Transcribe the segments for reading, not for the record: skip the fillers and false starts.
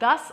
$10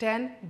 $10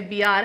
FBI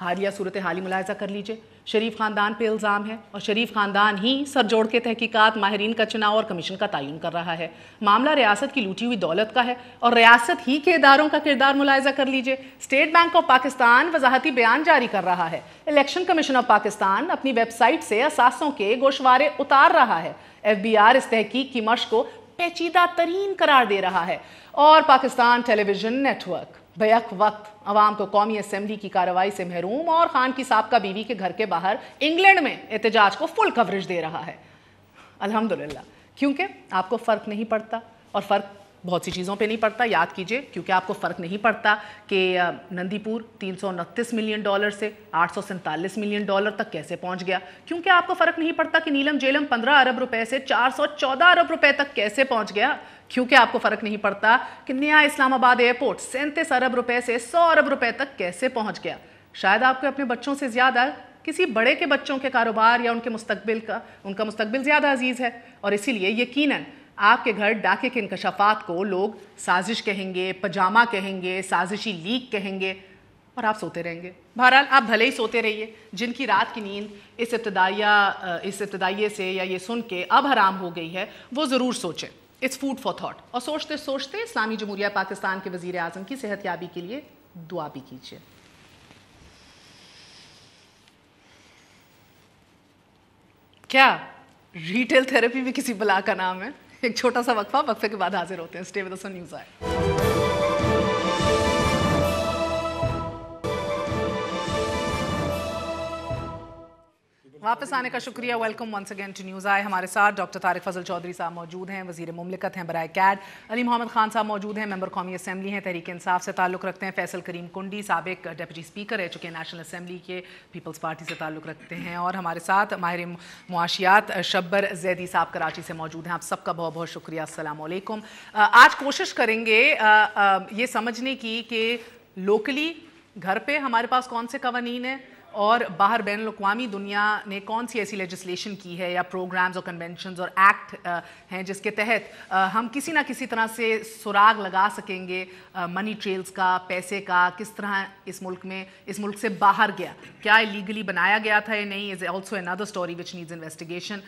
حالیہ صورتحال ملاحظہ کر لیجئے. شریف خاندان پہ الزام ہے اور شریف خاندان ہی سر جوڑ کے تحقیقات، ماہرین کا چناؤ اور کمیشن کا تعین کر رہا ہے. معاملہ ریاست کی لوٹی ہوئی دولت کا ہے اور ریاست ہی کے اداروں کا کردار ملاحظہ کر لیجئے. اسٹیٹ بینک آف پاکستان وضاحتی بیان جاری کر رہا ہے. الیکشن کمیشن آف پاکستان اپنی ویب سائٹ سے اثاثوں کے گوشوارے اتار رہا ہے. ایف بی آر اس تحقیق کی مشق کو پیچیدہ ترین قرار دے رہا ہے. اور پاکستان ٹیلی ویژن نیٹ ورک بیک وقت عوام کو قومی اسمبلی کی کارروائی سے محروم اور خان کی سابقہ بیوی کے گھر کے باہر انگلینڈ میں احتجاج کو فل کوریج دے رہا ہے. الحمدللہ، کیونکہ آپ کو فرق نہیں پڑتا، اور فرق بہت سی چیزوں پہ نہیں پڑتا. یاد کیجئے، کیونکہ آپ کو فرق نہیں پڑتا کہ نندی پور $329 ملین سے $847 ملین تک کیسے پہنچ گیا. کیونکہ آپ کو فرق نہیں پڑتا کہ نیلم جیلم 15 ارب روپے سے 414 ارب روپے تک کیسے پہنچ گیا. کیونکہ آپ کو فرق نہیں پڑتا کہ نیا اسلام آباد ایئرپورٹ 37 ارب روپے سے 100 ارب روپے تک کیسے پہنچ گیا. شاید آپ کو اپنے بچوں سے زیادہ کسی بڑے کے بچوں کے کاروبار یا ان کا مستقبل زیادہ عزیز ہے، اور اسی لیے یقیناً آپ کے گھر ڈاکے کے انکشافات کو لوگ سازش کہیں گے، پجامہ کہیں گے، سازشی لیک کہیں گے، اور آپ سوتے رہیں گے. بہرحال آپ بھلے ہی سوتے رہیے. جن کی رات کی نیند اس ابتدائیے سے یا یہ سن کے اب حرام ہو گئی ہے، وہ ضرور سوچیں. It's food for thought. اور سوچتے سوچتے اسلامی جمہوریہ پاکستان کے وزیر اعظم کی صحت یابی کے لیے دعا بھی کیجیے. کیا ریٹیل تھراپی بھی کسی بلا کا نام ہے؟ ایک چھوٹا سا وقفے کے بعد حاضر ہوتے ہیں. Stay with us on news eye. واپس آنے کا شکریہ. Welcome once again to news eye. ہمارے ساتھ ڈاکٹر طارق فضل چودھری صاحب موجود ہیں، وزیر مملکت ہیں برائے کیڈ. علی محمد خان صاحب موجود ہیں، ممبر قومی اسمبلی ہیں، تحریک انصاف سے تعلق رکھتے ہیں. فیصل کریم کنڈی سابق ڈپٹی اسپیکر رہ چکے ہیں نیشنل اسمبلی کے، پیپلز پارٹی سے تعلق رکھتے ہیں. اور ہمارے ساتھ ماہر معاشیات شبر زیدی صاحب کراچی سے موجود ہیں. آپ سب کا بہت بہت شکریہ. السلام علیکم. آج کوشش کریں گے یہ سمجھنے کی کہ لوکلی گھر پہ ہمارے پاس کون سے قوانین ہیں اور باہر بین الاقوامی دنیا نے کون سی ایسی لیجسلیشن کی ہے یا پروگرامز اور کنونشنز اور ایکٹ ہیں جس کے تحت ہم کسی نہ کسی طرح سے سراغ لگا سکیں گے منی ٹریلز کا، پیسے کا، کس طرح اس ملک سے باہر گیا، کیا ایلیگلی بنایا گیا تھا یا نہیں. Is also another story which needs investigation.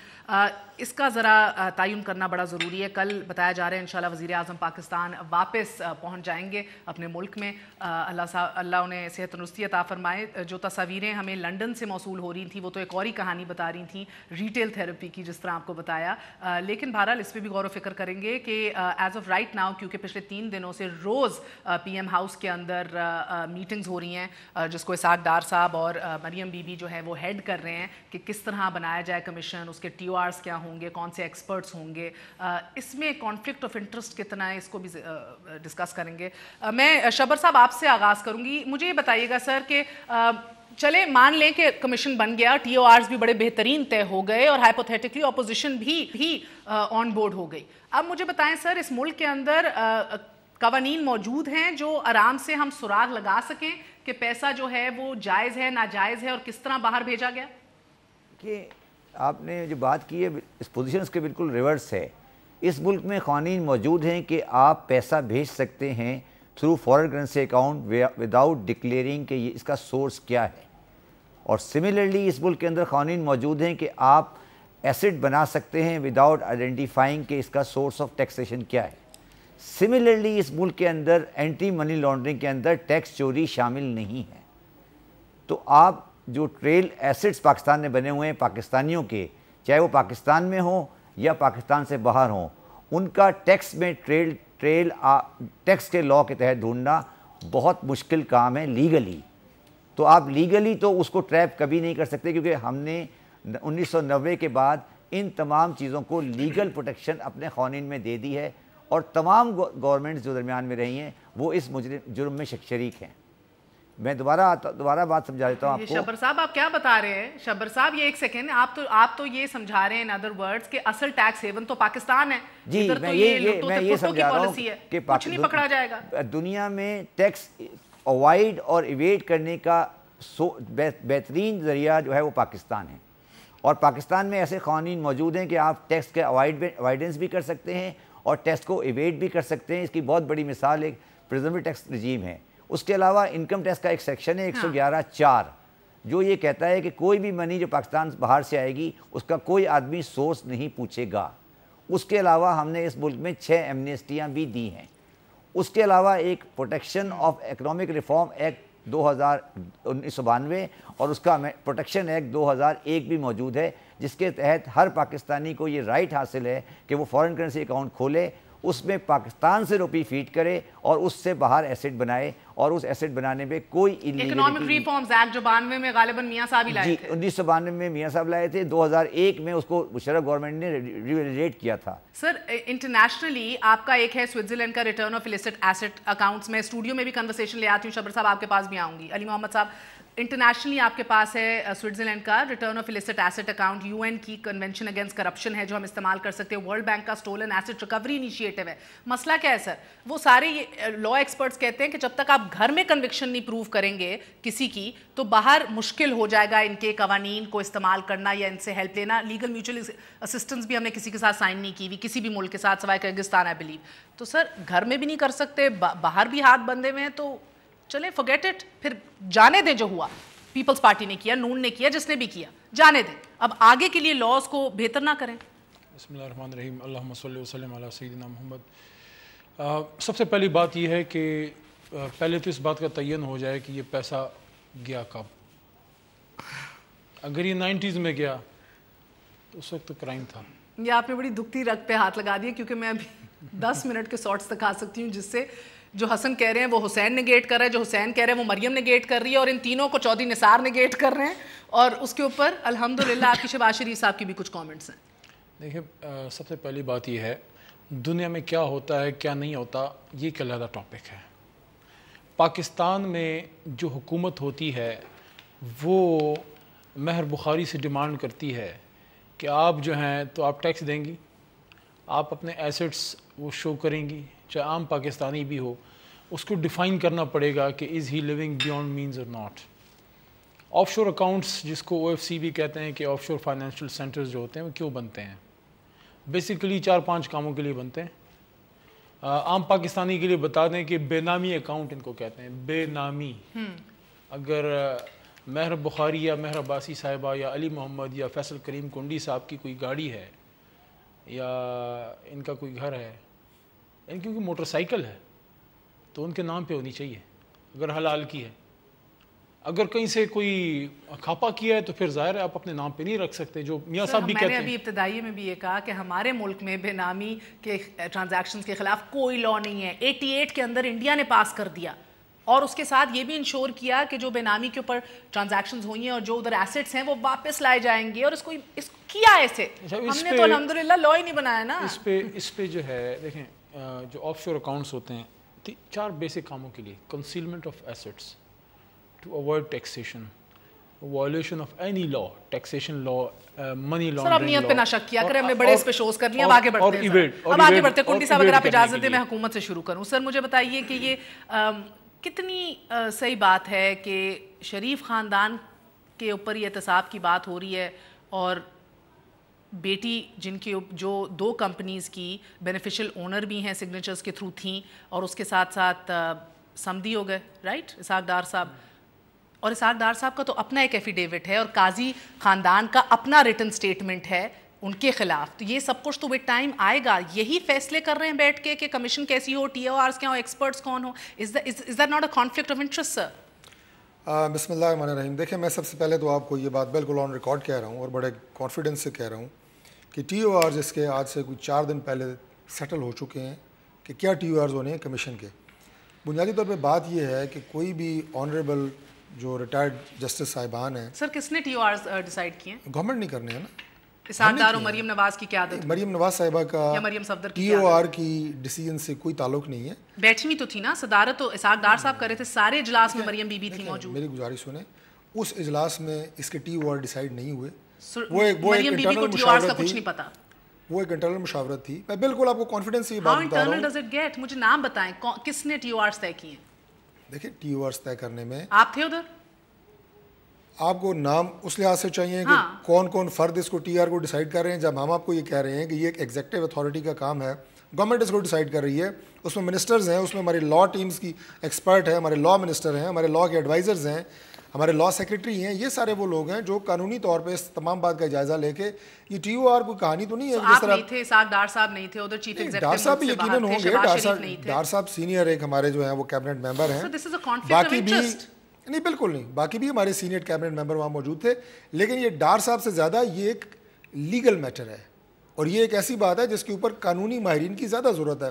اس کا ذرا تعین کرنا بڑا ضروری ہے. کل بتایا جا رہا ہے انشاءاللہ وزیر اعظم پاکستان واپس پہنچ جائیں گے اپنے ملک میں. اللہ انہیں صحت تندرستی عطا فرمائے. جو تصاویریں ہمیں لنڈن سے موصول ہو رہی تھیں وہ تو ایک اور ہی کہانی بتا رہی تھیں ریٹیل تھراپی کی، جس طرح آپ کو بتایا. لیکن بہرحال اس پہ بھی غور و فکر کریں گے کہ ایز آف رائٹ ناؤ، کیونکہ پچھلے 3 دنوں سے روز پی ایم ہاؤس کے اندر میٹنگز ہو رہی ہیں جس کو اسحاق ڈار صاحب اور مریم بی بی جو ہے وہ ہیڈ کر رہے ہیں کہ کس طرح بنایا جائے کمیشن، اس کے ٹی او آرز کیا ہوں گے، کون سے ایکسپرٹس ہوں گے، اس میں کانفلکٹ آف انٹرسٹ کتنا ہے، اس کو بھی ڈسکس کریں گے. میں شبر صاحب آپ سے آغاز کروں گی. مجھے یہ بتائیے گا سر کہ چلے مان لیں کہ کمیشن بن گیا، ٹی او آرز بھی بڑے بہترین طے ہو گئے اور ہائپوتھیٹکلی اپوزیشن بھی آن بورڈ ہو گئی. اب مجھے بتائیں سر، اس ملک کے اندر قوانین موجود ہیں جو آرام سے ہم سراغ لگا سکیں کہ پیسہ جو ہے وہ جائز ہے، ناجائز ہے، اور کس طرح باہر بھیجا گیا؟ کہ آپ نے جو بات کی ہے اس پوزیشنز کے بالکل ریورس ہے. اس ملک میں قوانین موجود ہیں کہ آپ پیسہ بھیج سکتے ہیں through foreign currency account without declaring کہ یہ اس کا سورس کیا ہے. اور سملرلی اس ملک کے اندر قوانین موجود ہیں کہ آپ ایسٹ بنا سکتے ہیں وداؤٹ آئیڈینٹیفائنگ کہ اس کا سورس آف ٹیکسیشن کیا ہے. سملرلی اس ملک کے اندر اینٹی منی لانڈرنگ کے اندر ٹیکس چوری شامل نہیں ہے. تو آپ جو ٹریل ایسٹس پاکستان میں بنے ہوئے ہیں پاکستانیوں کے، چاہے وہ پاکستان میں ہوں یا پاکستان سے باہر ہوں، ان کا ٹیکس میں ٹیکس کے لاء کے تحت ڈھونڈنا بہت مشکل کام ہے لیگلی. تو آپ لیگلی تو اس کو ٹریپ کبھی نہیں کر سکتے، کیونکہ ہم نے 1990 کے بعد ان تمام چیزوں کو لیگل پروٹیکشن اپنے قوانین میں دے دی ہے، اور تمام گورنمنٹس جو درمیان میں رہی ہیں وہ اس جرم میں شریک ہیں. میں دوبارہ بات سمجھا دیتا ہوں آپ کو. شبر صاحب آپ کیا بتا رہے ہیں؟ شبر صاحب یہ ایک سیکنڈ، آپ تو یہ سمجھا رہے ہیں ان ادر ورڈز کہ اصل ٹیکس ہیون تو پاکستان ہے. جی میں یہ سمجھا رہا ہوں کہ کچھ نہیں پکڑا جائے گا. دنیا میں ٹیکس اوائڈ اور ایویڈ کرنے کا بہترین ذریعہ جو ہے وہ پاکستان ہے. اور پاکستان میں ایسے قوانین موجود ہیں کہ آپ ٹیکس کے اوائڈنس بھی کر سکتے ہیں اور ٹیکس کو ایویڈ بھی کر سکتے ہیں. اس کی بہت بڑی مثال ایک پریزمپٹیو ٹیکس رجیم ہے. اس کے علاوہ انکم ٹیکس کا ایک سیکشن ہے 111(4) جو یہ کہتا ہے کہ کوئی بھی منی جو پاکستان باہر سے آئے گی اس کا کوئی آدمی سورس نہیں پوچھے گا. اس کے علاوہ ہم نے اس ملک میں 6 ایمنیسٹیاں بھی دی ہیں. اس کے علاوہ ایک protection of economic reform act 1992 اور اس کا پروٹیکشن ایکٹ 2001 بھی موجود ہے, جس کے تحت ہر پاکستانی کو یہ رائٹ حاصل ہے کہ وہ فارن کرنسی اکاؤنٹ کھولے, اس میں پاکستان سے روپی فیڈ کرے اور اس سے باہر ایسٹ بنائے, اور اس ایسٹ بنانے میں کوئی اکنامک ریفارمز ایکٹ جو 92 میں غالباً میاں صاحب ہی لائے تھے. 1992 میں میاں صاحب لائے تھے, 2001 میں اس کو مشرف گورنمنٹ نے ریویلیٹ کیا تھا. سر انٹرنیشنلی آپ کا ایک ہے سوئٹزرلینڈ کا return of illicit asset accounts. میں اسٹوڈیو میں بھی کنورسیشن لے آتی ہوں, شبر صاحب آپ کے پاس بھی آؤں گی. علی محمد صاحب, انٹرنیشنلی آپ کے پاس ہے سوئٹزرلینڈ کا return of illicit asset account, UN کی کنونشن اگینسٹ کرپشن ہے جو ہم استعمال کر سکتے ہیں, ورلڈ بینک کا اسٹولن ایسٹ ریکوری انیشیٹو ہے. مسئلہ کیا ہے سر؟ وہ سارے لا ایکسپرٹس کہتے ہیں کہ جب تک آپ گھر میں کنوکشن نہیں پروو کریں گے کسی کی, تو باہر مشکل ہو جائے گا ان کے قوانین کو استعمال کرنا یا ان سے ہیلپ لینا. لیگل میوچل اسسٹنس بھی ہم نے کسی کے ساتھ سائن نہیں کی ہوئی, کسی بھی ملک کے ساتھ سوائے کرگستان آئی بلیو. تو سر گھر میں بھی نہیں کر سکتے, باہر بھی ہاتھ بندھے ہوئے ہیں, تو چلیں forget it, پھر جانے دیں. جو ہوا پیپلز پارٹی نے کیا, نون نے کیا, جس نے بھی کیا, جانے دیں. اب آگے کے لیے لاز کو بہتر نہ کریں. بسم اللہ الرحمن الرحیم, اللہم صلی وسلم علی سیدنا محمد. سب سے پہلی بات یہ ہے کہ پہلے تو اس بات کا تعین ہو جائے کہ یہ پیسہ گیا کب. اگر یہ 90s میں گیا تو اس وقت تو کرائم تھا. یہ آپ نے بڑی دکھتی رگ پہ ہاتھ لگا دیا, کیونکہ میں ابھی 10 منٹ کے شارٹس دکھا سکتی ہوں جس سے جو حسن کہہ رہے ہیں وہ حسین نگیٹ کر رہا ہے, جو حسین کہہ رہے ہیں وہ مریم نگیٹ کر رہی ہے, اور ان تینوں کو چودھری نثار نگیٹ کر رہے ہیں. اور اس کے اوپر الحمدللہ آپ کی شہباز شریف صاحب کی بھی کچھ کامنٹس ہیں. دیکھیں, سب سے پہلی بات یہ ہے دنیا میں کیا ہوتا ہے کیا نہیں ہوتا یہ ایک علیحدہ ٹاپک ہے. پاکستان میں جو حکومت ہوتی ہے وہ مہر بخاری سے ڈیمانڈ کرتی ہے کہ آپ جو ہیں تو آپ ٹیکس دیں گی, آپ اپنے ایسٹس وہ شو کریں گی, چاہے عام پاکستانی بھی ہو, اس کو ڈیفائن کرنا پڑے گا کہ از ہی لیونگ بیونڈ مینز اور ناٹ. آف شور اکاؤنٹس جس کو OFC بھی کہتے ہیں کہ آف شور فائنینشیل سینٹرز جو ہوتے ہیں وہ کیوں بنتے ہیں؟ بیسیکلی 4-5 کاموں کے لیے بنتے ہیں. عام پاکستانی کے لیے بتا دیں کہ بے نامی اکاؤنٹ ان کو کہتے ہیں, بے نامی. اگر مہر بخاری یا مہر عباسی صاحبہ یا علی محمد یا فیصل کریم کنڈی صاحب کی کوئی گاڑی ہے یا ان کا کوئی گھر ہے, ان کی کوئی موٹر سائیکل ہے, تو ان کے نام پہ ہونی چاہیے اگر حلال کی ہے. اگر کہیں سے کوئی کھاپا کیا ہے تو پھر ظاہر ہے آپ اپنے نام پہ نہیں رکھ سکتے, جو میاں صاحب بھی کہتے ہیں. میں نے ابھی ابتدائی میں بھی یہ کہا کہ ہمارے ملک میں بے نامی کے ٹرانزیکشنز کے خلاف کوئی لا نہیں ہے. 88 کے اندر انڈیا نے پاس کر دیا, اور اس کے ساتھ یہ بھی انشور کیا کہ جو بے نامی کے اوپر ٹرانزیکشنز ہوئی ہیں اور جو ادھر ایسٹس ہیں وہ واپس لائے جائیں گے. اور اس کو کیا ایسے ہم نے تو الحمدللہ لا ہی نہیں بنایا نا. اس پہ جو ہے دیکھیں, جو آف شور اکاؤنٹس ہوتے ہیں 4 بیسک کاموں کے لیے: concealment of assets, to avoid taxation, violation of any law, taxation law, money laundering law. سر اب نیت پہ نہ شک کیا کریں, ہم نے بڑے اس پہ شوز کر لیا. اب آگے بڑھتے ہیں, اب آگے بڑھتے ہیں. کنڈی صاحب اگر آپ اجازت دیں میں حکومت سے شروع کروں. سر مجھے بتائیے کہ یہ کتنی صحیح بات ہے کہ شریف خاندان کے اوپر یہ احتساب کی بات ہو رہی ہے, اور بیٹی جن کی جو 2 کمپنیز کی بینیفیشل اونر بھی ہیں سگنیچرز کے تھرو تھیں, اور اس کے ساتھ ساتھ سمدھی ہو گئے, رائٹ, اسحاق ڈار صاحب. اور اسحاق ڈار صاحب کا تو اپنا ایک ایفیڈیوٹ ہے, اور قاضی خاندان کا اپنا ریٹن سٹیٹمنٹ ہے ان کے خلاف. تو یہ سب کچھ تو وتھ ٹائم آئے گا. یہی فیصلے کر رہے ہیں بیٹھ کے کہ کمیشن کیسی ہو, TORs کیا ہو, ایکسپرٹس کون ہو. Is that not a conflict of interest sir? بسم اللہ الرحمن الرحیم. دیکھیں, میں سب سے پہلے تو آپ کو یہ بات بالکل آن ریکارڈ کہہ رہا ہوں اور بڑے کانفیڈنس سے کہہ رہا ہوں کہ TORs اس کے آج سے کوئی 4 دن پہلے سیٹل ہو چکے ہیں کہ کیا TORs ہونے ہیں کمیشن کے. بنیادی طور پہ بات یہ ہے کہ کوئی بھی آنریبل جو ریٹائرڈ جسٹس صاحبان ہیں. سر کس نے TORs ڈیسائیڈ کیے ہیں؟ گورنمنٹ نہیں کرنے ہیں نا. اسحاق ڈار اور مریم نواز کی قیادت, مریم نواز صاحبہ کا مریم صفدر کی TOR کی ڈیسیژن سے کوئی تعلق نہیں ہے. بیٹھی ہوئی تو تھی نا, صدارت تو اسحاق ڈار صاحب کر رہے تھے, سارے اجلاس میں مریم بی بی تھی موجود. میری گزارش سنیں, اس اجلاس میں اس کے TOR ڈیسائیڈ نہیں ہوئے. مریم بی بی کو TORs کا کچھ نہیں پتا, وہ ایک انٹرنل مشاورت تھی. میں بالکل آپ کو کانفیڈنس سے یہ بات بتا رہا ہوں. ڈز اٹ گیٹ, مجھے نام بتائیں کس نے TORs طے کیے ہیں. دیکھیں, TORs طے کرنے میں آپ تھے ادھر, آپ کو نام اس لحاظ سے چاہیے کہ کون کون فرد اس کو TR کو ڈیسائیڈ کر رہے ہیں. جب ہم آپ کو یہ کہہ رہے ہیں کہ یہ ایک ایگزیکٹو اتھارٹی کا کام ہے گورنمنٹ اس کو ڈیسائڈ کر رہی ہے. اس میں منسٹرز ہیں, اس میں ہماری لا ٹیمز کی ایکسپرٹ ہیں, ہمارے لا منسٹر ہیں, ہمارے لا کے ایڈوائزرز ہیں, ہمارے لا سیکرٹری ہیں. یہ سارے وہ لوگ ہیں جو قانونی طور پہ اس تمام بات کا جائزہ لے کے, یہ ٹی او آر کوئی کہانی تو نہیں ہے جس طرح نہیں تھے اسحاق ڈار صاحب نہیں تھے, ادھر چیف ایگزیکٹو ڈار صاحب بھی یقیناً ہوں گے, ڈار صاحب سینئر ایک ہمارے جو ہیں وہ کیبنٹ ممبر ہیں, باقی بھی نہیں, بالکل نہیں, باقی بھی ہمارے سینئر کیبنٹ ممبر وہاں موجود تھے. لیکن یہ ڈار صاحب سے زیادہ یہ ایک لیگل میٹر ہے, اور یہ ایک ایسی بات ہے جس کے اوپر قانونی ماہرین کی زیادہ ضرورت ہے.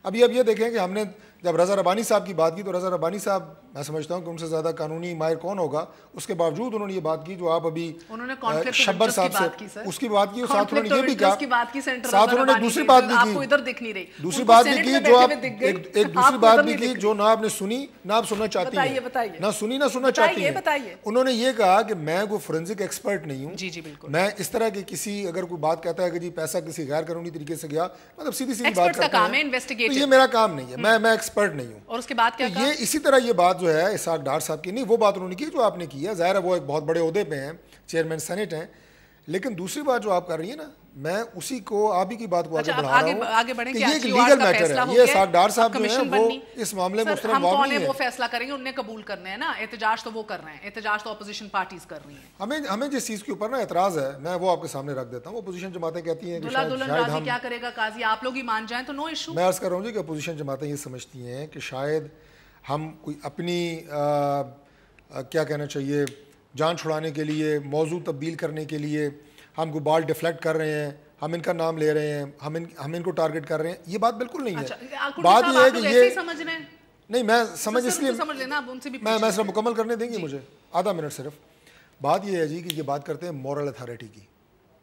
اب یہ دیکھیں کہ ہم نے جب رضا ربانی صاحب کی بات کی تو رضا ربانی صاحب, میں سمجھتا ہوں کہ ان سے زیادہ قانونی ماہر کون ہوگا, اس کے باوجود انہوں نے یہ بات کی جو آپ ابھی شبر صاحب سے اس کی بات کی, ساتھ انہوں نے یہ بھی کہا, ساتھ انہوں نے دوسری بات بھی کی, دوسری بات بھی کی جو آپ ایک دوسری بات بھی کی جو نہ آپ نے سنی نہ آپ سننا چاہتی ہیں, نہ سنی نہ سننا چاہتی ہیں. انہوں نے یہ کہا کہ میں کوئی فورینسک ایکسپرٹ نہیں ہوں, میں اس طرح کی کسی اگر کوئی بات کہتا ہے کہ جی پیسہ کسی غیر قانونی طریقے سے گیا, مطلب سیدھی سیدھی بات کرتا ہے, یہ میرا کام نہیں ہے, میں ایکسپرٹ نہیں ہوں. اور اس کے بعد کیا یہ اسی طرح یہ بات جو ہے اسحاق ڈار صاحب کی نہیں, وہ بات انہوں نے کی جو آپ نے کی ہے, ظاہر ہے وہ ایک بہت بڑے عہدے پہ ہیں, چیئرمین سینٹ ہیں. لیکن دوسری بات جو آپ کر رہی ہیں نا, میں اسی کو آپ ہی کی بات کو آگے بڑھا رہا ہوں کہ یہ ایک لیگل میٹر ہے. یہ اسحاق ڈار صاحب جو ہیں وہ اس معاملے میں مسترد واقع نہیں ہے. وہ فیصلہ کریں گے, انہوں نے قبول کرنا ہے نا, احتجاج تو وہ کر رہے ہیں, احتجاج تو اپوزیشن پارٹیز کر رہی ہیں. ہمیں جس چیز کے اوپر نا اعتراض ہے, میں وہ آپ کے سامنے رکھ دیتا ہوں. اپوزیشن جماعتیں کہتی ہیں کہ شاید کیا کرے گا قاضی, آپ لوگ ہی مان جائیں تو نو ایشو. میں عرض کر رہا ہوں جی کہ اپوزیشن جماعتیں یہ سمجھتی ہیں کہ شاید ہم کوئی اپنی کیا کہنا چاہیے جان چھڑانے کے لیے, موضوع تبدیل کرنے کے لیے ہم کو بال ڈیفلیکٹ کر رہے ہیں, ہم ان کا نام لے رہے ہیں, ہم ان کو ٹارگٹ کر رہے ہیں. یہ بات بالکل نہیں ہے. بات یہ ہے کہ یہ نہیں, میں سمجھ اس لیے میں صرف مکمل کرنے دیں گے مجھے آدھا منٹ صرف. بات یہ ہے جی کہ یہ بات کرتے ہیں مورل اتھارٹی کی,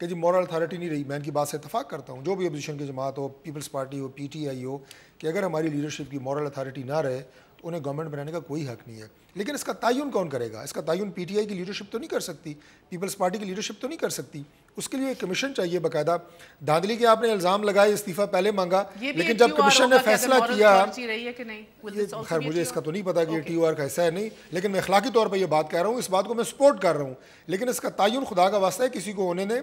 کہ جی مورل اتھارٹی نہیں رہی. میں ان کی بات سے اتفاق کرتا ہوں, جو بھی اپوزیشن کی جماعت ہو, پیپلز پارٹی ہو, پی ٹی آئی ہو, کہ اگر ہماری لیڈرشپ کی مورل اتھارٹی نہ رہے تو انہیں گورنمنٹ بنانے کا کوئی حق نہیں ہے. لیکن اس کا تعین کون کرے گا؟ اس کا تعین پی ٹی آئی کی لیڈرشپ تو نہیں کر سکتی, پیپلز پارٹی کی لیڈرشپ تو نہیں کر سکتی. اس کے لیے ایک کمیشن چاہیے باقاعدہ. دھاندلی کے آپ نے الزام لگائے, استعفیٰ پہلے مانگا, لیکن جب کمیشن نے فیصلہ کیا, خیر مجھے اس کا تو نہیں پتا کہ یہ ٹی او آر کا حصہ ہے نہیں, لیکن میں اخلاقی طور پہ یہ بات کہہ رہا ہوں, اس بات کو میں سپورٹ کر رہا ہوں. لیکن اس کا تعین خدا کا واسطہ ہے کسی کو ہونے نے.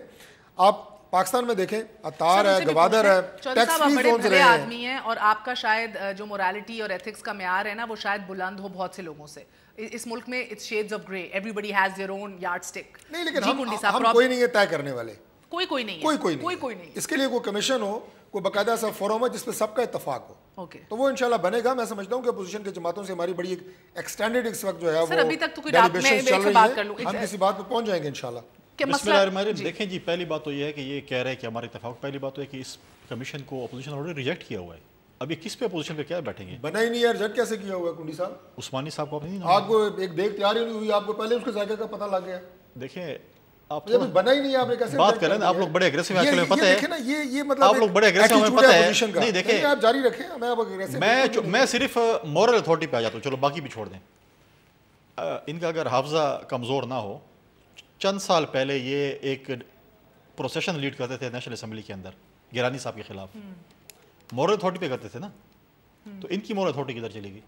آپ پاکستان میں دیکھیں, عطار ہے, گوادر ہے, ٹیکس فری زونز رہے ہیں. آدمی ہیں اور آپ کا شاید جو مورالیٹی اور ایتھکس کا معیار ہے نا وہ شاید بلند ہو بہت سے لوگوں سے. اس ملک میں it's shades of grey, every has their own yardstick. نہیں, لیکن ہم کوئی نہیں ہے طے کرنے والے, کوئی نہیں, کوئی نہیں. اس کے لیے کوئی کمیشن ہو, کوئی باقاعدہ سا فورم ہو جس پہ سب کا اتفاق ہو, تو وہ انشاءاللہ بنے گا. میں سمجھتا ہوں کہ اپوزیشن کی جماعتوں سے ہماری بڑی ایکسٹینڈڈ اس وقت جو ہے وہ ڈیلیبریشن چل رہی ہے, ہم کسی بات پہ پہنچ جائیں گے انشاءاللہ. بسم اللہ الرحمن الرحیم. دیکھیں جی, پہلی بات تو یہ ہے کہ یہ کہہ رہے ہیں کہ ہمارا اتفاق, پہلی بات تو ہے کہ اس کمیشن کو اپوزیشن آلریڈی ریجیکٹ کیا ہوا ہے. اب یہ کس پہ اپوزیشن پہ کیا بیٹھیں گے؟ بنا ہی نہیں ہے, ریجیکٹ کیسے کیا ہوا ہے کنڈی صاحب؟ عثمانی صاحب کو آپ کو ایک دیکھ تیار ہی نہیں ہوئی, آپ کو پہلے اس کے ذائقے کا پتہ لگ گیا. دیکھیں آپ بنا ہی نہیں ہے, آپ نے کیسے بات کریں, آپ لوگ بڑے ایگریسو ہیں, آج کل پتہ ہے, یہ مطلب آپ لوگ بڑے ایگریسو ہیں, پتہ ہے. نہیں دیکھیں, آپ جاری رکھیں, میں صرف مورل اتھارٹی پہ آ جاتا ہوں, چلو باقی بھی چھوڑ دیں. ان کا اگر حافظہ کمزور نہ ہو, چند سال پہلے یہ ایک پروسیشن لیڈ کرتے تھے نیشنل اسمبلی کے اندر گیلانی صاحب کے خلاف, مورل اتھارٹی پہ کرتے تھے نا, تو ان کی مورل اتھارٹی کدھر چلے گی؟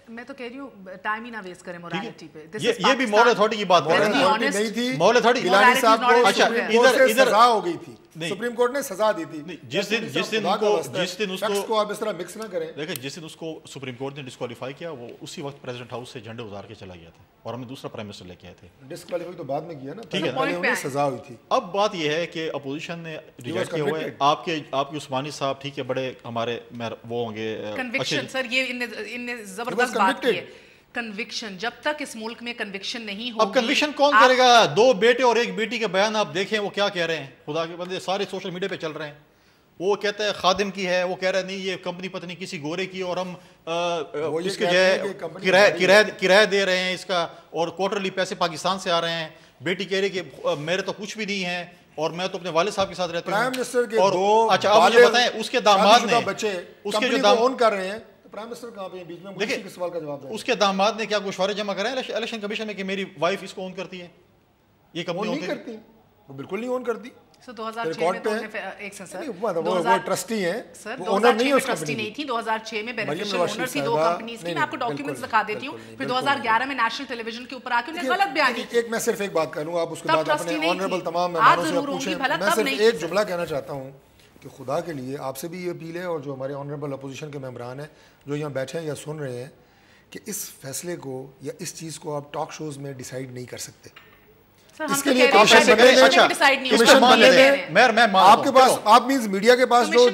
میں تو کہہ رہی ہوں ٹائم ہی نہ ویسٹ کریں مورالیٹی پہ. یہ بھی مورل اتھارٹی کی بات کر رہے ہیں, نہیں تھی مورل اتھارٹی. گیلانی صاحب کو اچھا ادھر سزا ہو گئی تھی, سپریم کورٹ نے سزا دی تھی. جس دن اس کو آپ اس طرح مکس نہ کریں. دیکھیں, جس دن اس کو سپریم کورٹ نے ڈسکوالیفائی کیا, وہ اسی وقت پریزیڈنٹ ہاؤس سے جھنڈے اتار کے چلا گیا تھا, اور ہمیں دوسرا پرائم منسٹر لے کے آئے تھے. ڈسکوالیفائی تو بعد میں کیا نا, ٹھیک ہے, پہلے انہیں سزا ہوئی تھی. اب بات یہ ہے کہ اپوزیشن نے ریجیکٹ کیا ہوا ہے. آپ کے عثمانی صاحب ٹھیک ہے, بڑے ہمارے وہ ہوں گے کنوکشن. سر یہ ان نے زبردست بات کی ہے, کنوکشن. جب تک اس ملک میں کنوکشن نہیں ہوگی. اب کنوکشن کون کرے گا؟ 2 بیٹے اور 1 بیٹی کے بیان آپ دیکھیں, وہ کیا کہہ رہے ہیں, خدا کے بندے سارے سوشل میڈیا پہ چل رہے ہیں. وہ کہتا ہے خادم کی ہے, وہ کہہ رہا ہے نہیں یہ کمپنی پتہ نہیں کسی گورے کی, اور ہم اس کے جو ہے کرایہ دے رہے ہیں اس کا, اور کوارٹرلی پیسے پاکستان سے آ رہے ہیں. بیٹی کہہ رہی کہ میرے تو کچھ بھی نہیں ہے, اور میں تو اپنے والد صاحب کے ساتھ رہتا ہوں. پرائم منسٹر کے اور 2 اچھا آپ مجھے بتائیں, اس کے داماد نے بچے اس کے جو اون کر رہے ہیں, پرائم منسٹر کہاں پہ ہیں بیچ میں؟ مجھے اس سوال کا جواب دیں. اس کے داماد نے کیا گوشوارے جمع کرے ہیں الیکشن کمیشن میں کہ میری وائف اس کو اون کرتی ہے؟ یہ کمپنی نہیں کرتی, وہ بالکل نہیں اون کرتی. سر 2006 میں تو ایک سر وہ ٹرسٹی ہیں, سر وہ اونر نہیں ہے اس ٹرسٹی نہیں تھی. 2006 میں بینیفیشل اونر تھی 2 کمپنیز کی. میں آپ کو ڈاکیومنٹس دکھا دیتی ہوں. پھر 2011 میں نیشنل ٹیلی ویژن کے اوپر آ کے انہیں غلط بیان کی. ایک میں صرف ایک بات کروں, آپ اس کے بعد اپنے آنریبل تمام مہمانوں سے پوچھیں. میں صرف ایک جملہ کہنا چاہتا ہوں کہ خدا کے لیے آپ سے بھی یہ اپیل ہے اور جو ہمارے آنریبل اپوزیشن کے ممبران ہیں جو یہاں بیٹھے ہیں یا سن رہے ہیں کہ اس فیصلے کو یا اس چیز کو آپ ٹاک شوز میں ڈیسائیڈ نہیں کر سکتے. اس کے لیے کمیشن بنے لیں, کمیشن بنے لیں. آپ کے پاس آپ مینز میڈیا کے پاس جو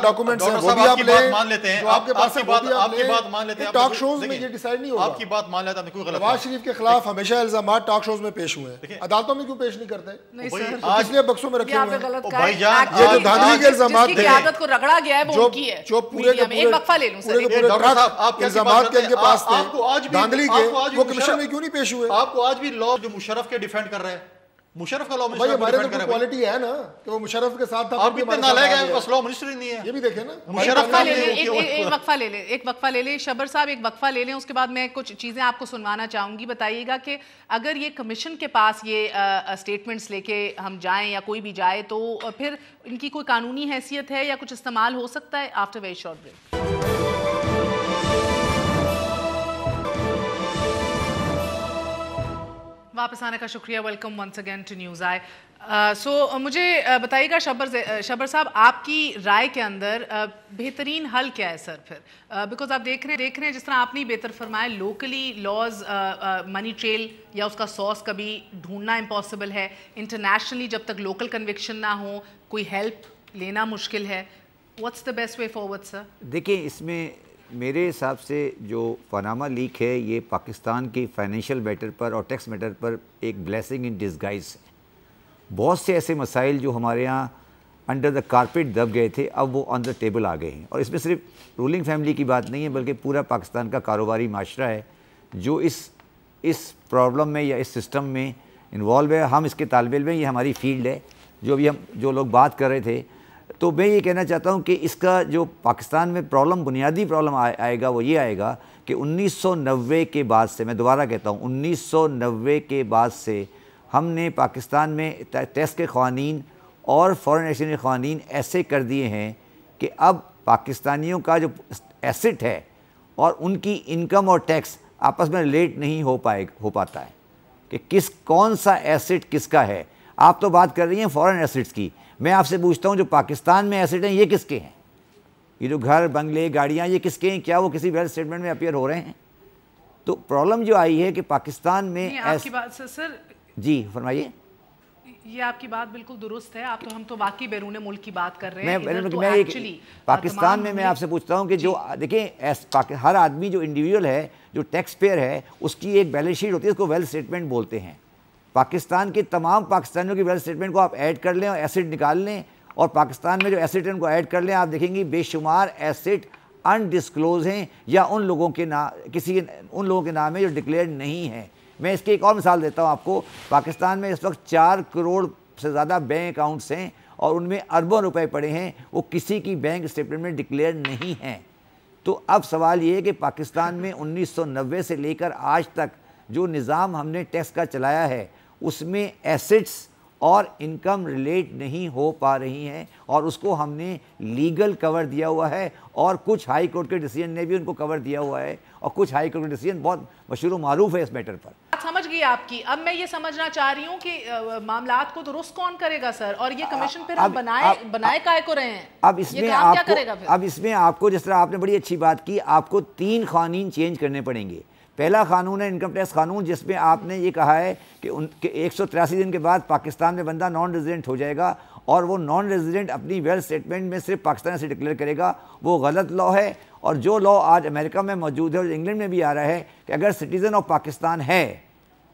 ڈاکومنٹس ہیں وہ بھی آپ لیں, جو آپ کے پاس ہے وہ بھی آپ لیں. ٹاک شوز میں یہ ڈیسائیڈ نہیں ہوگا. آپ کی بات مان لیتا ہوں, کوئی غلط نواز شریف کے خلاف ہمیشہ الزامات ٹاک شوز میں پیش ہوئے ہیں, عدالتوں میں کیوں پیش نہیں کرتے؟ اس لیے بکسوں میں رکھے ہوئے ہیں. یہ جو دھاندلی کے الزامات کو رگڑا گیا ہے وہ کی ہے, جو پورے کے پورے الزامات کے ان کے پاس تھے دھاندلی کے, وہ کمیشن میں کیوں نہیں پیش ہوئے؟ آپ کو آج بھی لا جو مشرف کے ڈیفینڈ کر رہے ہیں, مشرف کا لا بھائی ہمارے تو کوالٹی ہے نا کہ وہ مشرف کے ساتھ تھا. آپ کتنے نالائق ہیں, بس لا منسٹر ہی نہیں ہے. یہ بھی دیکھیں نا, مشرف کا ایک وقفہ لے لیں شبر صاحب, ایک وقفہ لے لیں, اس کے بعد میں کچھ چیزیں آپ کو سنوانا چاہوں گی. بتائیے گا کہ اگر یہ کمیشن کے پاس یہ اسٹیٹمنٹس لے کے ہم جائیں یا کوئی بھی جائے تو پھر ان کی کوئی قانونی حیثیت ہے یا کچھ استعمال ہو سکتا ہے؟ After very short break. واپس آنے کا شکریہ, welcome once again to news eye. So مجھے بتائیے گا شبر صاحب, آپ کی رائے کے اندر بہترین حل کیا ہے سر پھر؟ بیکاز آپ دیکھ رہے ہیں جس طرح آپ نے بہتر فرمایا, لوکلی لاز منی ٹریل یا اس کا سورس کبھی ڈھونڈنا امپاسبل ہے, انٹرنیشنلی جب تک لوکل کنوکشن نہ ہو کوئی ہیلپ لینا مشکل ہے. What's the best way forward sir? دیکھیں اس میں میرے حساب سے جو پاناما لیک ہے یہ پاکستان کی فائنینشیل میٹر پر اور ٹیکس میٹر پر ایک بلیسنگ ان ڈسگائز ہے. بہت سے ایسے مسائل جو ہمارے یہاں انڈر دا کارپیٹ دب گئے تھے اب وہ آن دا ٹیبل آ گئے ہیں, اور اس میں صرف رولنگ فیملی کی بات نہیں ہے بلکہ پورا پاکستان کا کاروباری معاشرہ ہے جو اس پرابلم میں یا اس سسٹم میں انوالو ہے. ہم اس کے طالب علم ہیں, یہ ہماری فیلڈ ہے. جو لوگ بات کر رہے تھے, تو میں یہ کہنا چاہتا ہوں کہ اس کا جو پاکستان میں بنیادی پرابلم آئے گا وہ یہ آئے گا کہ 1990 کے بعد سے, میں دوبارہ کہتا ہوں 1990 کے بعد سے ہم نے پاکستان میں ٹیکس کے قوانین اور فارن ایکسچینج کے قوانین ایسے کر دیے ہیں کہ اب پاکستانیوں کا جو ایسٹ ہے اور ان کی انکم اور ٹیکس آپس میں ریلیٹ نہیں ہو پاتا ہے کہ کون سا ایسٹ کس کا ہے. آپ تو بات کر رہی ہیں فارن ایسٹس کی, میں آپ سے پوچھتا ہوں جو پاکستان میں ایسٹ ہیں یہ کس کے ہیں؟ یہ جو گھر بنگلے گاڑیاں یہ کس کے ہیں؟ کیا وہ کسی ویلتھ اسٹیٹمنٹ میں اپیئر ہو رہے ہیں؟ تو پرابلم جو آئی ہے کہ پاکستان میں آپ کی بات سر جی فرمائیے. یہ آپ کی بات بالکل درست ہے. ہم تو واقعی بیرون ملک کی بات کر رہے ہیں. میں پاکستان میں آپ سے پوچھتا ہوں کہ جو دیکھیں ہر آدمی جو انڈیویجول ہے جو ٹیکس پیئر ہے اس کی ایک بیلنس شیٹ ہوتی ہے, اس کو ویلتھ اسٹیٹمنٹ بولتے ہیں. پاکستان کے تمام پاکستانیوں کی ویلتھ اسٹیٹمنٹ کو آپ ایڈ کر لیں اور ایسٹ نکال لیں, اور پاکستان میں جو ایسٹ ان کو ایڈ کر لیں, آپ دیکھیں گے بے شمار ایسٹ انڈسکلوز ہیں یا ان لوگوں کے نام ہے جو ڈکلیئر نہیں ہیں. میں اس کی ایک اور مثال دیتا ہوں آپ کو. پاکستان میں اس وقت 4 کروڑ سے زیادہ بینک اکاؤنٹس ہیں اور ان میں اربوں روپے پڑے ہیں, وہ کسی کی بینک اسٹیٹمنٹ میں ڈکلیئر نہیں ہیں. تو اب سوال یہ ہے کہ پاکستان میں 1990 سے لے کر آج تک جو نظام ہم نے ٹیکس کا چلایا ہے اس میں ایسٹس اور انکم ریلیٹ نہیں ہو پا رہی ہیں, اور اس کو ہم نے لیگل کور دیا ہوا ہے, اور کچھ ہائی کورٹ کے ڈیسیجن نے بھی ان کو کور دیا ہوا ہے, اور کچھ ہائی کورٹ کے ڈیسیجن بہت مشہور و معروف ہے اس میٹر پر. سمجھ گئی آپ کی. اب میں یہ سمجھنا چاہ رہی ہوں کہ معاملات کو درست کون کرے گا سر, اور یہ کمیشن پھر ہم بنائے کائے کو رہے ہیں, اب اس میں آپ کو جس طرح آپ نے بڑی اچھی بات کی, آپ کو 3 قوانین چینج کرنے پڑیں گے. پہلا قانون ہے انکم ٹیکس قانون, جس میں آپ نے یہ کہا ہے کہ 183 دن کے بعد پاکستان میں بندہ نان ریزیڈنٹ ہو جائے گا, اور وہ نان ریزیڈنٹ اپنی ویلتھ اسٹیٹمنٹ میں صرف پاکستان سے ڈکلیئر کرے گا. وہ غلط لا ہے, اور جو لا آج امریکہ میں موجود ہے اور انگلینڈ میں بھی آ رہا ہے کہ اگر سٹیزن آف پاکستان ہے,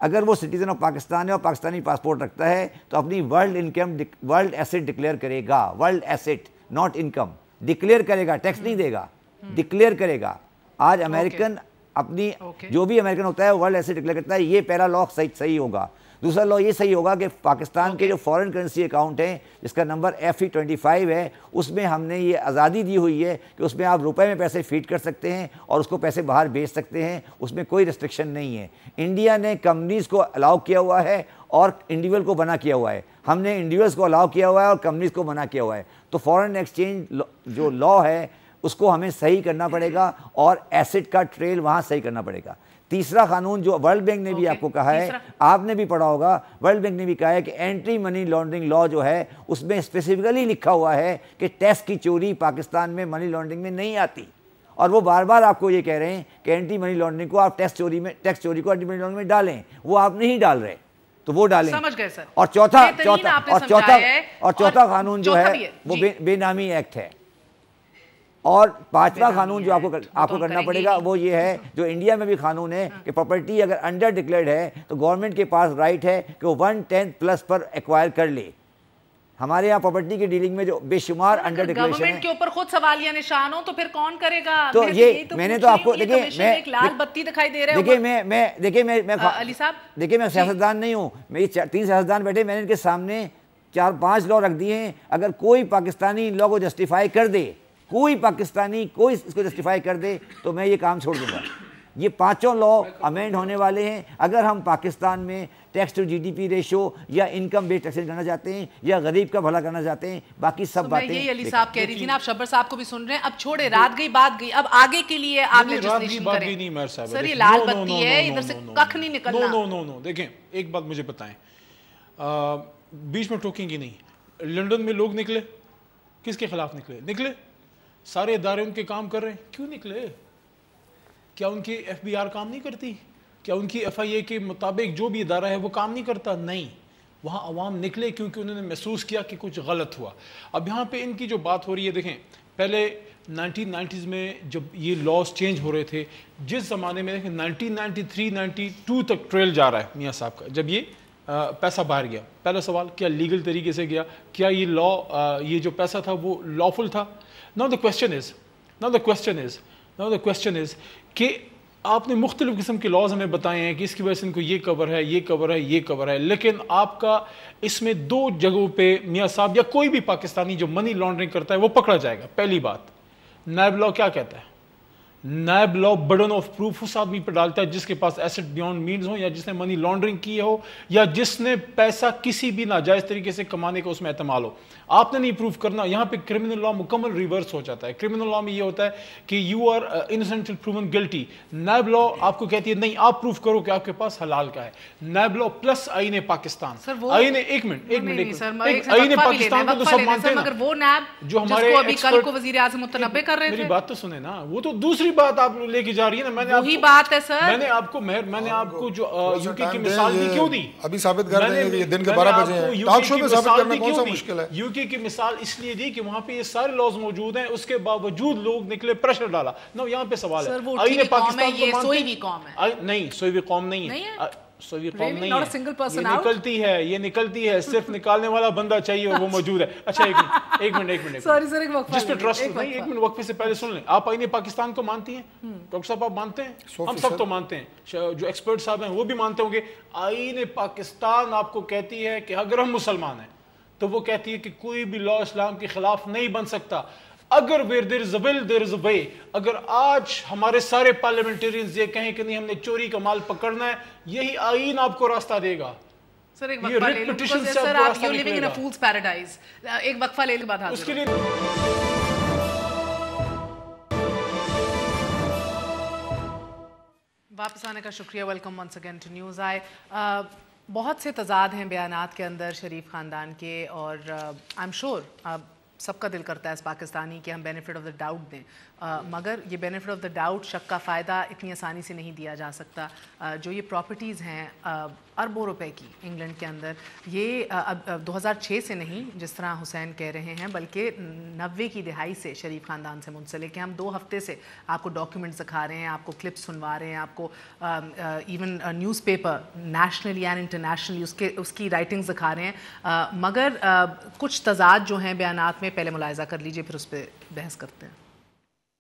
اگر وہ سٹیزن آف پاکستان ہے اور پاکستانی پاسپورٹ رکھتا ہے تو اپنی ورلڈ ایسٹ ڈکلیئر کرے گا. World asset not income declare کرے گا, ٹیکس نہیں دے گا, ڈکلیئر کرے گا. آج امریکن اپنی جو بھی امریکن ہوتا ہے ورلڈ ایسٹ ڈکلیئر کرتا ہے. یہ پہلا لا صحیح ہوگا. دوسرا لا یہ صحیح ہوگا کہ پاکستان کے جو فارن کرنسی اکاؤنٹ ہیں جس کا نمبر FE25 ہے, اس میں ہم نے یہ آزادی دی ہوئی ہے کہ اس میں آپ روپے میں پیسے فیڈ کر سکتے ہیں اور اس کو پیسے باہر بھیج سکتے ہیں, اس میں کوئی ریسٹرکشن نہیں ہے. انڈیا نے کمپنیز کو الاؤ کیا ہوا ہے اور انڈیویجول کو منع کیا ہوا ہے. ہم نے انڈیویجولس کو الاؤ کیا ہوا ہے اور کمپنیز کو منع کیا ہوا ہے. تو فارن ایکسچینج جو لا ہے اس کو ہمیں صحیح کرنا پڑے گا اور ایسٹ کا ٹریل وہاں صحیح کرنا پڑے گا. تیسرا قانون جو ورلڈ بینک نے بھی آپ کو کہا ہے, آپ نے بھی پڑھا ہوگا, ورلڈ بینک نے بھی کہا ہے کہ اینٹی منی لانڈرنگ لا جو ہے اس میں اسپیسیفکلی لکھا ہوا ہے کہ ٹیکس کی چوری پاکستان میں منی لانڈرنگ میں نہیں آتی. اور وہ بار بار آپ کو یہ کہہ رہے ہیں کہ اینٹی منی لانڈرنگ کو آپ ٹیکس چوری کو اینٹی منی لانڈرنگ میں ڈالیں, وہ آپ نہیں ڈال رہے تو وہ ڈالیں. سمجھ گئے سر. اور چوتھا قانون جو ہے وہ بے نامی ایکٹ ہے. اور پانچواں قانون جو آپ کو کرنا پڑے گا وہ یہ ہے جو انڈیا میں بھی قانون ہے کہ پراپرٹی اگر انڈر ڈکلیئرڈ ہے تو گورنمنٹ کے پاس رائٹ ہے کہ وہ 1/10 پر ایکوائر کر لے. ہمارے یہاں پراپرٹی کی ڈیلنگ میں جو بے شمار انڈر ڈکلیریشن ہے, گورنمنٹ کے اوپر خود سوالیہ نشان ہو تو پھر کون کرے گا؟ تو یہ میں نے تو آپ کو دیکھیں ایک لال بتی دکھائی دے رہے ہیں. علی صاحب دیکھیں میں سیاستدان نہیں ہوں, میں 3 سیاستدان بیٹھے, میں نے ان کے سامنے 4-5 لا رکھ دیے ہیں. اگر کوئی پاکستانی لا کو جسٹیفائی کر دے, کوئی پاکستانی کوئی اس کو جسٹیفائی کر دے تو میں یہ کام چھوڑ دوں گا. یہ 5 لا امینڈ ہونے والے ہیں. اگر ہم پاکستان میں tax to G D P ratio یا انکم بیس ٹیکسیشن کرنا چاہتے ہیں یا غریب کا بھلا کرنا چاہتے ہیں, باقی سب باتیں. یہی علی صاحب کہہ رہی تھی نا, آپ شبر صاحب کو بھی سن رہے ہیں. اب چھوڑے, رات گئی بات گئی, اب آگے کے لیے آپ لیجسلیشن کریں. سر یہ لال بتی ہے, ادھر سے کخ نہیں نکلنا. نو دیکھیں ایک بات مجھے بتائیں, بیچ میں ٹوکیں گی نہیں. لنڈن میں لوگ نکلے, کس کے خلاف نکلے؟ سارے ادارے ان کے کام کر رہے ہیں, کیوں نکلے؟ کیا ان کی ایف بی آر کام نہیں کرتی؟ کیا ان کی ایف آئی اے کے مطابق جو بھی ادارہ ہے وہ کام نہیں کرتا؟ نہیں, وہاں عوام نکلے کیونکہ انہوں نے محسوس کیا کہ کچھ غلط ہوا. اب یہاں پہ ان کی جو بات ہو رہی ہے, دیکھیں پہلے 1990s میں جب یہ لاز چینج ہو رہے تھے, جس زمانے میں دیکھیں 1993-92 تک ٹریل جا رہا ہے میاں صاحب کا, جب یہ پیسہ باہر گیا. پہلا سوال, کیا لیگل طریقے سے گیا؟ کیا یہ لا, یہ جو پیسہ تھا وہ لافل تھا؟ Now the question is کہ آپ نے مختلف قسم کے لاز ہمیں بتائے ہیں کہ اس کی وجہ سے ان کو یہ کور ہے, یہ کور ہے, یہ کور ہے, لیکن آپ کا اس میں 2 جگہوں پہ میاں صاحب یا کوئی بھی پاکستانی جو منی لانڈرنگ کرتا ہے وہ پکڑا جائے گا. پہلی بات, نیب لا کیا کہتا ہے؟ NAB law burden of proof اس آدمی پہ ڈالتا ہے جس کے پاس ایسٹ بیونڈ مینز ہو, یا جس نے منی لانڈرنگ کی ہو, یا جس نے پیسہ کسی بھی ناجائز طریقے سے کمانے کا اس میں احتمال ہو. آپ نے نہیں پروف کرنا. یہاں پہ کرمنل لا مکمل ریورس ہو جاتا ہے. کرمنل لا میں یہ ہوتا ہے کہ you are innocent till proven guilty. NAB law آپ کو کہتی ہے نہیں, آپ پروف کرو کہ آپ کے پاس حلال کا ہے. نیب لا پلس آئین پاکستان, آئین ایک منٹ آئین پاکستان کو تو سب مانتے ہیں, مگر وہ نیب جو ہمارے ابھی کل کو وزیر اعظم متنبع کر رہے تھے. میری بات تو سنیں نا, وہ تو دوسری بات آپ لے کے جا رہی ہے نا. میں نے وہی بات ہے سر, میں نے آپ کو جو یو کے کی مثال دی کیوں دی؟ ابھی ثابت کر دیں کہ دن کے 12 بجے ہیں, ٹاک شو میں ثابت کرنا کون سا مشکل ہے؟ یو کے کی مثال اس لیے دی کہ وہاں پہ یہ سارے لاز موجود ہیں, اس کے باوجود لوگ نکلے, پریشر ڈالا. نو یہاں پہ سوال ہے, آئین پاکستان کو مانتے ہیں؟ نہیں, سوئی قوم نہیں ہے, سوئی قوم نہیں ہے, یہ نکلتی ہے, صرف نکالنے والا بندہ چاہیے اور وہ موجود ہے. اچھا ایک منٹ جس پہ ٹرسٹ نہیں, ایک منٹ وقفے سے پہلے سن لیں. آپ آئین پاکستان کو مانتی ہیں ڈاکٹر صاحب؟ آپ مانتے ہیں؟ ہم سب تو مانتے ہیں, جو ایکسپرٹ صاحب ہیں وہ بھی مانتے ہوں گے. آئین پاکستان آپ کو کہتی ہے کہ اگر ہم مسلمان ہیں تو وہ کہتی ہے کہ کوئی بھی لا اسلام کے خلاف نہیں بن سکتا. اگر where there is a will there is a way, اگر آج ہمارے سارے پارلیمنٹیرینز یہ کہیں کہ نہیں ہم نے چوری کا مال پکڑنا ہے, یہی آئین آپ کو راستہ دے گا. سر ایک وقفہ لے لوں, سر آپ you living in a fool's paradise. ایک وقفہ لے کے بعد حاضر. اس کے لیے واپس آنے کا شکریہ. Welcome once again to news آئی. بہت سے تضاد ہیں بیانات کے اندر شریف خاندان کے, اور آئی ایم شیور سب کا دل کرتا ہے اس پاکستانی کہ ہم بینیفٹ آف دا ڈاؤٹ دیں, مگر یہ بینیفٹ آف دا ڈاؤٹ, شک کا فائدہ اتنی آسانی سے نہیں دیا جا سکتا. جو یہ پراپرٹیز ہیں اربوں روپے کی انگلینڈ کے اندر, یہ 2006 سے نہیں جس طرح حسین کہہ رہے ہیں, بلکہ 90 کی دہائی سے شریف خاندان سے منسلک ہیں. ہم 2 ہفتے سے آپ کو ڈاکیومنٹس دکھا رہے ہیں, آپ کو کلپس سنوا رہے ہیں, آپ کو even newspaper nationally and internationally اس کی رائٹنگز دکھا رہے ہیں, مگر کچھ تضاد جو ہیں بیانات میں, پہلے ملاحظہ کر لیجئے پھر اس پہ بحث کرتے ہیں.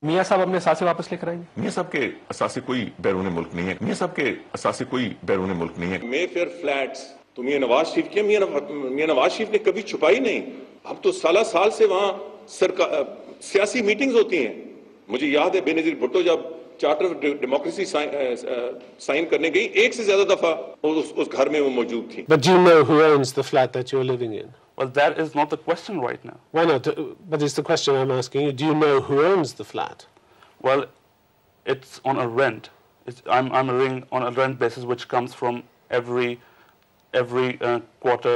میاں صاحب اپنے اثاثے واپس لے کر آئیں گے؟ میاں صاحب کے اثاثے کوئی بیرون ملک نہیں ہے, میاں صاحب کے اثاثے کوئی بیرون ملک نہیں ہے. مے فیئر فلیٹس تو میاں نواز شریف کے, میاں نواز شریف نے کبھی چھپائی نہیں. ہم تو سال سے وہاں سیاسی میٹنگز ہوتی ہیں. مجھے یاد ہے بے نظیر بھٹو جب چارٹر آف ڈیموکریسی سائن کرنے گئی, 1 سے زیادہ دفعہ اس گھر میں وہ موجود تھی. But do you know who owns the flat that you're living in? Well, that is not the question right now. Why not? But it's the question I'm asking you. Do you know who owns the flat? Well, it's on a rent. I'm living on a rent basis which comes from every quarter